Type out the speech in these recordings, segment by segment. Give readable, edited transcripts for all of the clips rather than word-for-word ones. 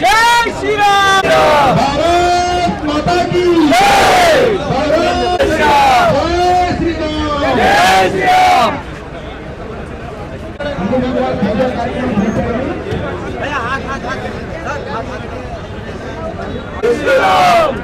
जय श्री राम। भारत माता की जय। भारत श्री राम। जय श्री राम। श्री राम।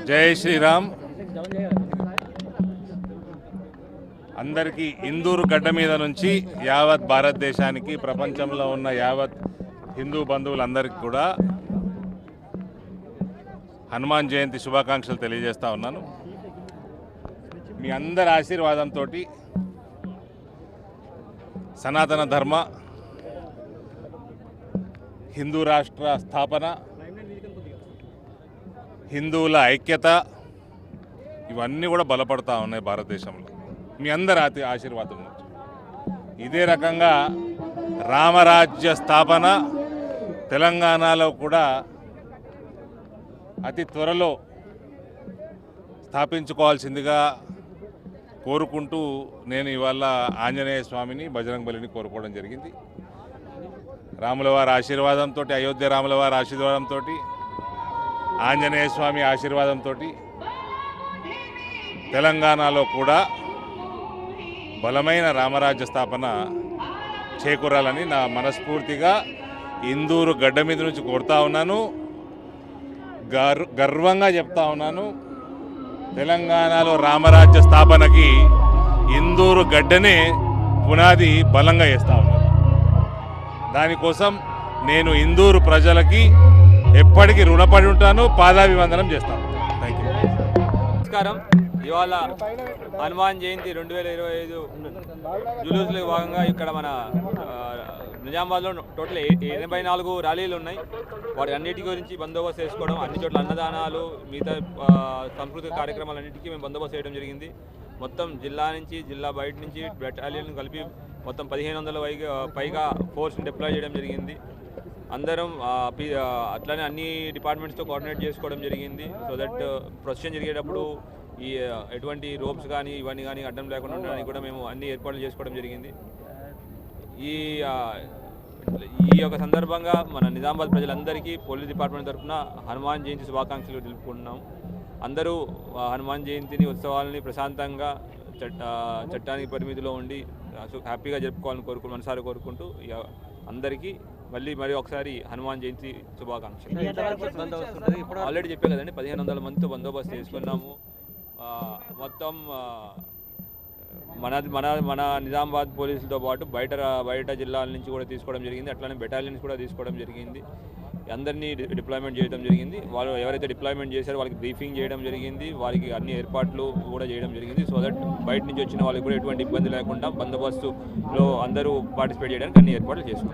जय श्रीराम। అందరికీ ఇందూరు గడ్డ మీద నుంచి యావత్ భారతదేశానికి ప్రపంచంలో ఉన్న యావత్ హిందూ బంధువులందరికీ కూడా హనుమాన్ జయంతి శుభాకాంక్షలు తెలియజేస్తా ఉన్నాను. మీ అందరి ఆశీర్వాదంతో సనాతన ధర్మ హిందూ రాష్ట్ర స్థాపన, హిందువుల ఐక్యత ఇవన్నీ కూడా బలపడతా ఉన్నాయి భారతదేశంలో మీ అందరి ఆశీర్వాదం. ఇదే రకంగా రామరాజ్య స్థాపన తెలంగాణలో కూడా అతి త్వరలో స్థాపించుకోవాల్సిందిగా కోరుకుంటూ నేను ఇవాళ ఆంజనేయ స్వామిని, బజరంగ బలిని కోరుకోవడం జరిగింది. రాములవారి ఆశీర్వాదంతో, అయోధ్య రాములవారి ఆశీర్వాదంతో, ఆంజనేయ స్వామి ఆశీర్వాదంతో తెలంగాణలో కూడా బలమైన రామరాజ్య స్థాపన చేకూరాలని నా మనస్ఫూర్తిగా ఇందూరు గడ్డ మీద నుంచి కోరుతా ఉన్నాను. గర్వంగా చెప్తా ఉన్నాను, తెలంగాణలో రామరాజ్య స్థాపనకి ఇందూరు గడ్డనే పునాది బలంగా వేస్తా ఉన్నాను. దానికోసం నేను ఇందూరు ప్రజలకి ఎప్పటికీ రుణపడి ఉంటాను, పాదాభివందనం చేస్తాను. Thank you. నమస్కారం. ఇవాళ హనుమాన్ జయంతి 2025 జులూస్లో భాగంగా ఇక్కడ మన నిజామాబాద్లో టోటల్ 84 ర్యాలీలు ఉన్నాయి. వాటి అన్నిటి గురించి బందోబస్తు చేసుకోవడం, అన్ని చోట్ల అన్నదానాలు, మిగతా సాంస్కృతిక కార్యక్రమాలన్నింటికీ మేము బందోబస్తు చేయడం జరిగింది. మొత్తం జిల్లా నుంచి, జిల్లా బయట నుంచి బెటాలియన్ కలిపి మొత్తం 1500 పైగా ఫోర్స్ని డిప్లాయ్ చేయడం జరిగింది. అందరం అట్లానే అన్ని డిపార్ట్మెంట్స్తో కోఆర్డినేట్ చేసుకోవడం జరిగింది. సో దట్ ప్రొసెషన్ జరిగేటప్పుడు ఈ ఎటువంటి రోప్స్ కానీ ఇవన్నీ కానీ అడ్డం లేకుండా ఉండడానికి కూడా మేము అన్ని ఏర్పాట్లు చేసుకోవడం జరిగింది. ఈ యొక్క సందర్భంగా మన నిజామాబాద్ ప్రజలందరికీ పోలీస్ డిపార్ట్మెంట్ తరఫున హనుమాన్ జయంతి శుభాకాంక్షలు తెలుపుకుంటున్నాం. అందరూ హనుమాన్ జయంతిని, ఉత్సవాలని ప్రశాంతంగా చట్టానికి పరిమితిలో ఉండి హ్యాపీగా జరుపుకోవాలని మనసారా కోరుకుంటూ అందరికీ మళ్ళీ మరి ఒకసారి హనుమాన్ జయంతి శుభాకాంక్షలు. ఆల్రెడీ చెప్పే కదండి, 1500 మందితో బందోబస్తు చేసుకున్నాము. మొత్తం మన మన మన నిజామాబాద్ పోలీసులతో పాటు బయట జిల్లాల నుంచి కూడా తీసుకోవడం జరిగింది. అట్లానే బెటాలియన్స్ కూడా తీసుకోవడం జరిగింది. అందరినీ డిప్లాయ్మెంట్ చేయడం జరిగింది. వాళ్ళు ఎవరైతే డిప్లాయ్మెంట్ చేశారో వాళ్ళకి బ్రీఫింగ్ చేయడం జరిగింది. వారికి అన్ని ఏర్పాట్లు కూడా చేయడం జరిగింది. సో దట్ బయట నుంచి వచ్చిన వాళ్ళకి కూడా ఎటువంటి ఇబ్బంది లేకుండా బందోబస్తులో అందరూ పార్టిసిపేట్ చేయడానికి అన్ని ఏర్పాట్లు చేసుకున్నారు.